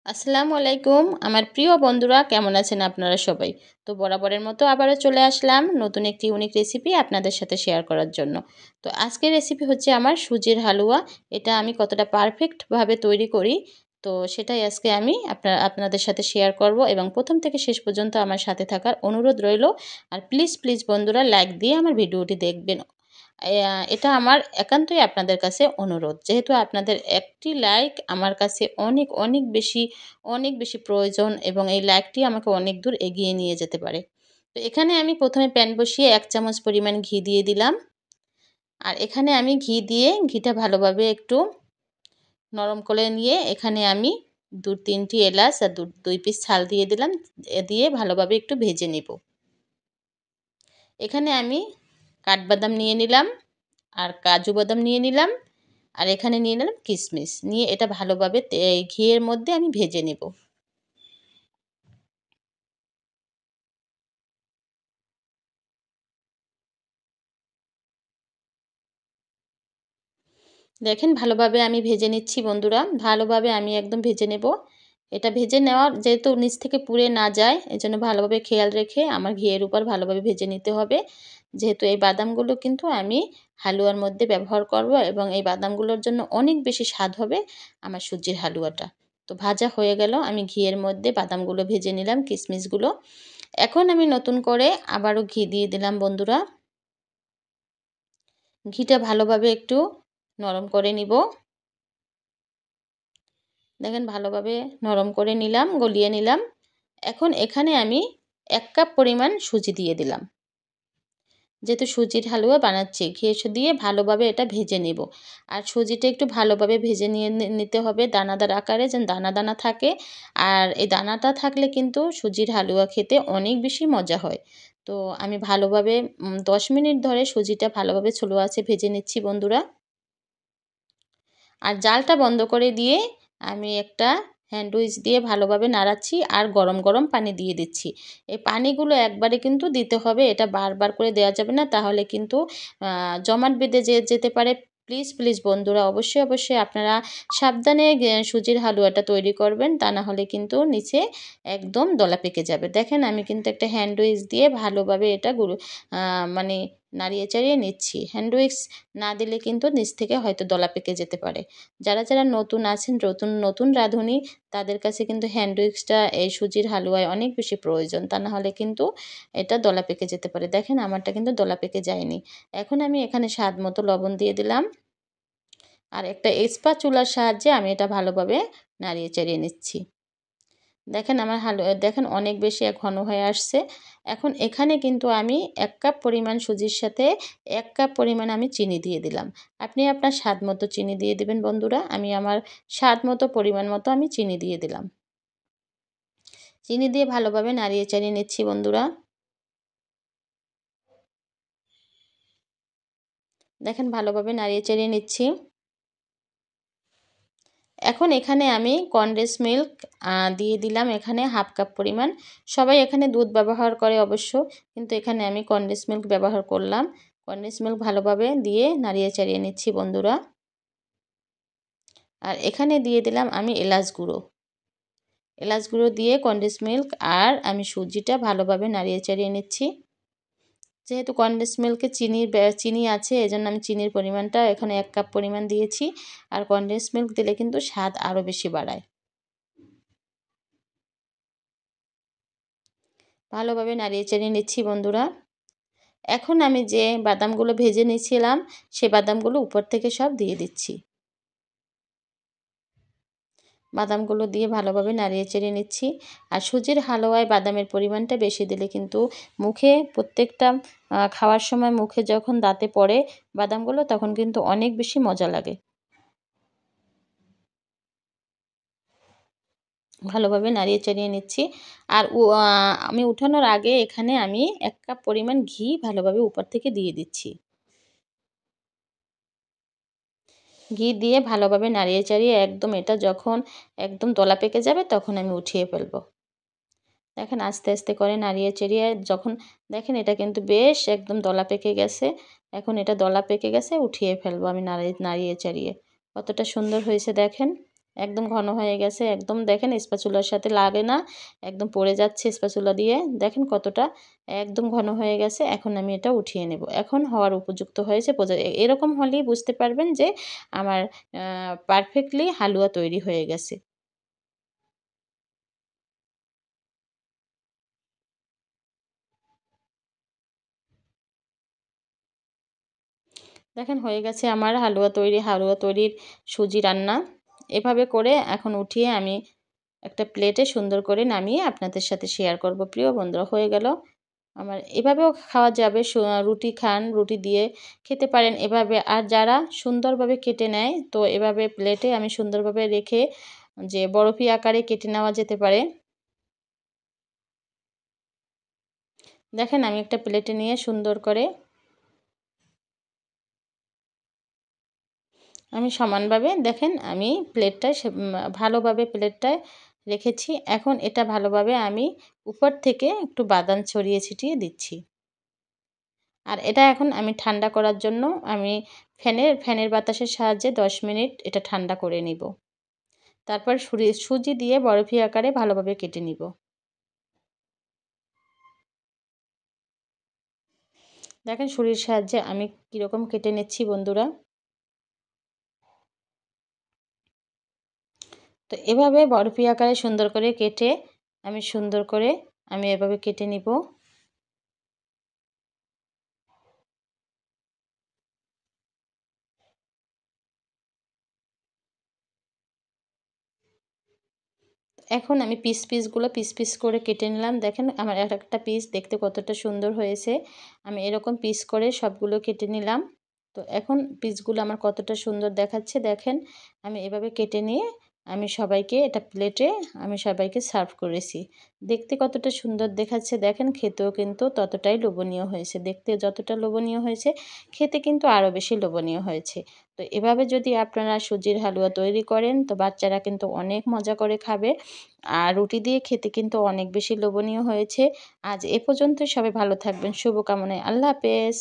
আসসালামু আলাইকুম আমার প্রিয় বন্ধুরা, কেমন আছেন আপনারা সবাই? তো বরাবরের মতো আবারও চলে আসলাম নতুন একটি ইউনিক রেসিপি আপনাদের সাথে শেয়ার করার জন্য। তো আজকের রেসিপি হচ্ছে আমার সুজির হালুয়া। এটা আমি কতটা পারফেক্টভাবে তৈরি করি, তো সেটাই আজকে আমি আপনাদের সাথে শেয়ার করব, এবং প্রথম থেকে শেষ পর্যন্ত আমার সাথে থাকার অনুরোধ রইল। আর প্লিজ প্লিজ বন্ধুরা, লাইক দিয়ে আমার ভিডিওটি দেখবেন। এটা আমার একান্তই আপনাদের কাছে অনুরোধ। যেহেতু আপনাদের একটি লাইক আমার কাছে অনেক, অনেক বেশি প্রয়োজন, এবং এই লাইকটি আমাকে অনেক দূর এগিয়ে নিয়ে যেতে পারে। তো এখানে আমি প্রথমে প্যান বসিয়ে ১ চামচ পরিমাণ ঘি দিয়ে দিলাম। আর এখানে আমি ঘিটা ভালোভাবে একটু নরম করে নিয়ে এখানে আমি ২-৩টি এলাচ আর ২ পিস ছাল দিয়ে দিলাম। দিয়ে ভালোভাবে একটু ভেজে নেব। এখানে আমি কাঠবাদাম নিয়ে নিলাম, আর কাজু বাদাম নিয়ে নিলাম, আর এখানে নিয়ে নিলাম কিশমিশ। নিয়ে এটা ভালোভাবে এই ঘিয়ের মধ্যে আমি ভেজে নেব। দেখেন ভালোভাবে আমি ভেজে নিচ্ছি বন্ধুরা। ভালোভাবে আমি একদম ভেজে নেব। এটা ভেজে নেওয়ার যেহেতু নিচ থেকে পুড়ে না যায়, এজন্য ভালোভাবে খেয়াল রেখে আমার ঘিয়ের উপর ভালোভাবে ভেজে নিতে হবে। যেহেতু এই বাদামগুলো কিন্তু আমি হালুয়ার মধ্যে ব্যবহার করব, এবং এই বাদামগুলোর জন্য অনেক বেশি স্বাদ হবে আমার সুজির হালুয়াটা। তো ভাজা হয়ে গেল, আমি ঘিয়ের মধ্যে বাদামগুলো ভেজে নিলাম, কিশমিশগুলো। এখন আমি নতুন করে আবারও ঘি দিয়ে দিলাম বন্ধুরা। ঘিটা ভালোভাবে একটু নরম করে নিব। দেখেন ভালোভাবে নরম করে নিলাম, গলিয়ে নিলাম। এখন এখানে আমি ১ কাপ পরিমাণ সুজি দিয়ে দিলাম। যেহেতু সুজির হালুয়া বানাচ্ছি, ঘি দিয়ে ভালোভাবে এটা ভেজে নেব। আর সুজিটা একটু ভালোভাবে ভেজে নিয়ে নিতে হবে দানাদার আকারে, যেন দানা দানা থাকে। আর এই দানাটা থাকলে কিন্তু সুজির হালুয়া খেতে অনেক বেশি মজা হয়। তো আমি ভালোভাবে ১০ মিনিট ধরে সুজিটা ভালোভাবে স্লো আঁচে ভেজে নিচ্ছি বন্ধুরা। আর জালটা বন্ধ করে দিয়ে আমি একটা হ্যান্ড উইচ দিয়ে ভালোভাবে নাড়াচ্ছি, আর গরম গরম পানি দিয়ে দিচ্ছি। এই পানিগুলো একবারে কিন্তু দিতে হবে, এটা বারবার করে দেওয়া যাবে না, তাহলে কিন্তু জমাট বেঁধে যেতে পারে। প্লিজ প্লিজ বন্ধুরা, অবশ্যই অবশ্যই আপনারা সাবধানে সুজির হালুয়াটা তৈরি করবেন, তা না হলে কিন্তু নিচে একদম দলা পেকে যাবে। দেখেন আমি কিন্তু একটা হ্যান্ড উইচ দিয়ে ভালোভাবে এটা মানে নাড়িয়ে চাড়িয়ে নিচ্ছি। হ্যান্ড উইক্স না দিলে কিন্তু নিচ থেকে হয়তো দলা পেকে যেতে পারে। যারা যারা নতুন আছেন, নতুন নতুন রাঁধুনি, তাদের কাছে কিন্তু হ্যান্ড উইক্সটা এই সুজির হালুয়ায় অনেক বেশি প্রয়োজন, তা না হলে কিন্তু এটা দলা পেকে যেতে পারে। দেখেন আমারটা কিন্তু দলা পেকে যায়নি। এখন আমি এখানে স্বাদ মতো লবণ দিয়ে দিলাম, আর একটা স্প্যাচুলার সাহায্যে আমি এটা ভালোভাবে নাড়িয়ে চাড়িয়ে নিচ্ছি। দেখেন আমার দেখেন অনেক বেশি ঘন হয়ে আসছে। এখন এখানে কিন্তু আমি ১ কাপ পরিমাণ সুজির সাথে ১ কাপ পরিমাণ আমি চিনি দিয়ে দিলাম। আপনি আপনার স্বাদ মতো চিনি দিয়ে দিবেন বন্ধুরা। আমি আমার স্বাদ মতো পরিমাণ মতো আমি চিনি দিয়ে দিলাম। চিনি দিয়ে ভালোভাবে নাড়িয়ে চাড়িয়ে নিচ্ছি বন্ধুরা। দেখেন ভালোভাবে নাড়িয়ে চাড়িয়ে নিচ্ছি। এখন এখানে আমি কনডেন্স মিল্ক দিয়ে দিলাম এখানে 1/2 কাপ পরিমাণ। সবাই এখানে দুধ ব্যবহার করে অবশ্য, কিন্তু এখানে আমি কনডেন্স মিল্ক ব্যবহার করলাম। কনডেন্স মিল্ক ভালোভাবে দিয়ে নাড়িয়ে চাড়িয়ে নিচ্ছি বন্ধুরা। আর এখানে দিয়ে দিলাম আমি এলাচ গুঁড়ো। এলাচ গুঁড়ো দিয়ে কনডেন্স মিল্ক আর আমি সুজিটা ভালোভাবে নাড়িয়ে চাড়িয়ে নিচ্ছি। যেহেতু কনডেন্স মিল্কে চিনি আছে, এজন্য আমি চিনির পরিমাণটা এখানে 1 কাপ পরিমাণ দিয়েছি। আর কনডেন্স মিল্ক দিলে কিন্তু স্বাদ আরও বেশি বাড়ায়। ভালোভাবে নাড়িয়ে চাড়িয়ে নিচ্ছি বন্ধুরা। এখন আমি যে বাদামগুলো ভেজে নিয়েছিলাম, সে বাদামগুলো উপর থেকে সব দিয়ে দিচ্ছি। বাদামগুলো দিয়ে ভালোভাবে নাড়িয়ে চাড়িয়ে নিচ্ছি। আর সুজির হালুয়ায় বাদামের পরিমাণটা বেশি দিলে কিন্তু মুখে প্রত্যেকটা খাওয়ার সময় মুখে যখন দাঁতে পড়ে বাদামগুলো, তখন কিন্তু অনেক বেশি মজা লাগে। ভালোভাবে নাড়িয়ে চাড়িয়ে নিচ্ছি। আর আমি উঠানোর আগে এখানে আমি ১ কাপ পরিমাণ ঘি ভালোভাবে উপর থেকে দিয়ে দিচ্ছি। ঘি দিয়ে ভালোভাবে নাড়িয়ে চাড়িয়ে একদম এটা যখন একদম দলা পেকে যাবে, তখন আমি উঠিয়ে ফেলবো। দেখেন আস্তে আস্তে করে নাড়িয়ে চাড়িয়ে যখন দেখেন এটা কিন্তু বেশ একদম দলা পেকে গেছে। এখন এটা দলা পেকে গেছে, উঠিয়ে ফেলবো আমি নাড়িয়ে নাড়িয়ে চাড়িয়ে। কতটা সুন্দর হয়েছে দেখেন। একদম ঘন হয়ে গেছে, একদম দেখেন স্প্যাচুলার সাথে লাগে না, একদম পড়ে যাচ্ছে স্প্যাচুলা দিয়ে, দেখেন কতটা একদম ঘন হয়ে গেছে। এখন আমি এটা উঠিয়ে নেব। এখন হওয়ার উপযুক্ত হয়েছে, এরকম হলেই বুঝতে পারবেন যে আমার পারফেক্টলি হালুয়া তৈরি হয়ে গেছে। দেখেন হয়ে গেছে আমার হালুয়া তৈরি, হালুয়া তৈরির সুজি রান্না। এভাবে করে এখন উঠিয়ে আমি একটা প্লেটে সুন্দর করে নামিয়ে আপনাদের সাথে শেয়ার করব। প্রিয় বন্ধুরা, হয়ে গেল আমার। এভাবেও খাওয়া যাবে, রুটি খান, রুটি দিয়ে খেতে পারেন এভাবে। আর যারা সুন্দরভাবে কেটে নেয়, তো এভাবে প্লেটে আমি সুন্দরভাবে রেখে যে বরফি আকারে কেটে নেওয়া যেতে পারে। দেখেন আমি একটা প্লেটে নিয়ে সুন্দর করে আমি সমানভাবে, দেখেন আমি প্লেটটায় ভালোভাবে প্লেটটায় রেখেছি। এখন এটা ভালোভাবে আমি উপর থেকে একটু বাদাম ছড়িয়ে ছিটিয়ে দিচ্ছি। আর এটা এখন আমি ঠান্ডা করার জন্য আমি ফ্যানের বাতাসের সাহায্যে 10 মিনিট এটা ঠান্ডা করে নিব। তারপর সুজি দিয়ে বরফি আকারে ভালোভাবে কেটে নিব। দেখেন ছুরির সাহায্যে আমি কীরকম কেটে নিচ্ছি বন্ধুরা। তো এভাবে বরফি আকারে সুন্দর করে কেটে আমি সুন্দর করে আমি এভাবে কেটে নিব। এখন আমি পিস পিস করে কেটে নিলাম। দেখেন আমার একটা পিস দেখতে কতটা সুন্দর হয়েছে। আমি এরকম পিস করে সবগুলো কেটে নিলাম। তো এখন পিসগুলো আমার কতটা সুন্দর দেখাচ্ছে দেখেন। আমি এভাবে কেটে নিয়ে আমি সবাইকে এটা প্লেটে আমি সবাইকে সার্ভ করেছি। দেখতে কতটা সুন্দর দেখাচ্ছে দেখেন, খেতেও কিন্তু ততটাই লোভনীয় হয়েছে। দেখতে যতটা লোভনীয় হয়েছে, খেতে কিন্তু আরও বেশি লোভনীয় হয়েছে। তো এভাবে যদি আপনারা সুজির হালুয়া তৈরি করেন, তো বাচ্চারা কিন্তু অনেক মজা করে খাবে। আর রুটি দিয়ে খেতে কিন্তু অনেক বেশি লোভনীয় হয়েছে। আজ এ পর্যন্তই, সবাই ভালো থাকবেন, শুভকামনায়। আল্লাহ হাফেজ।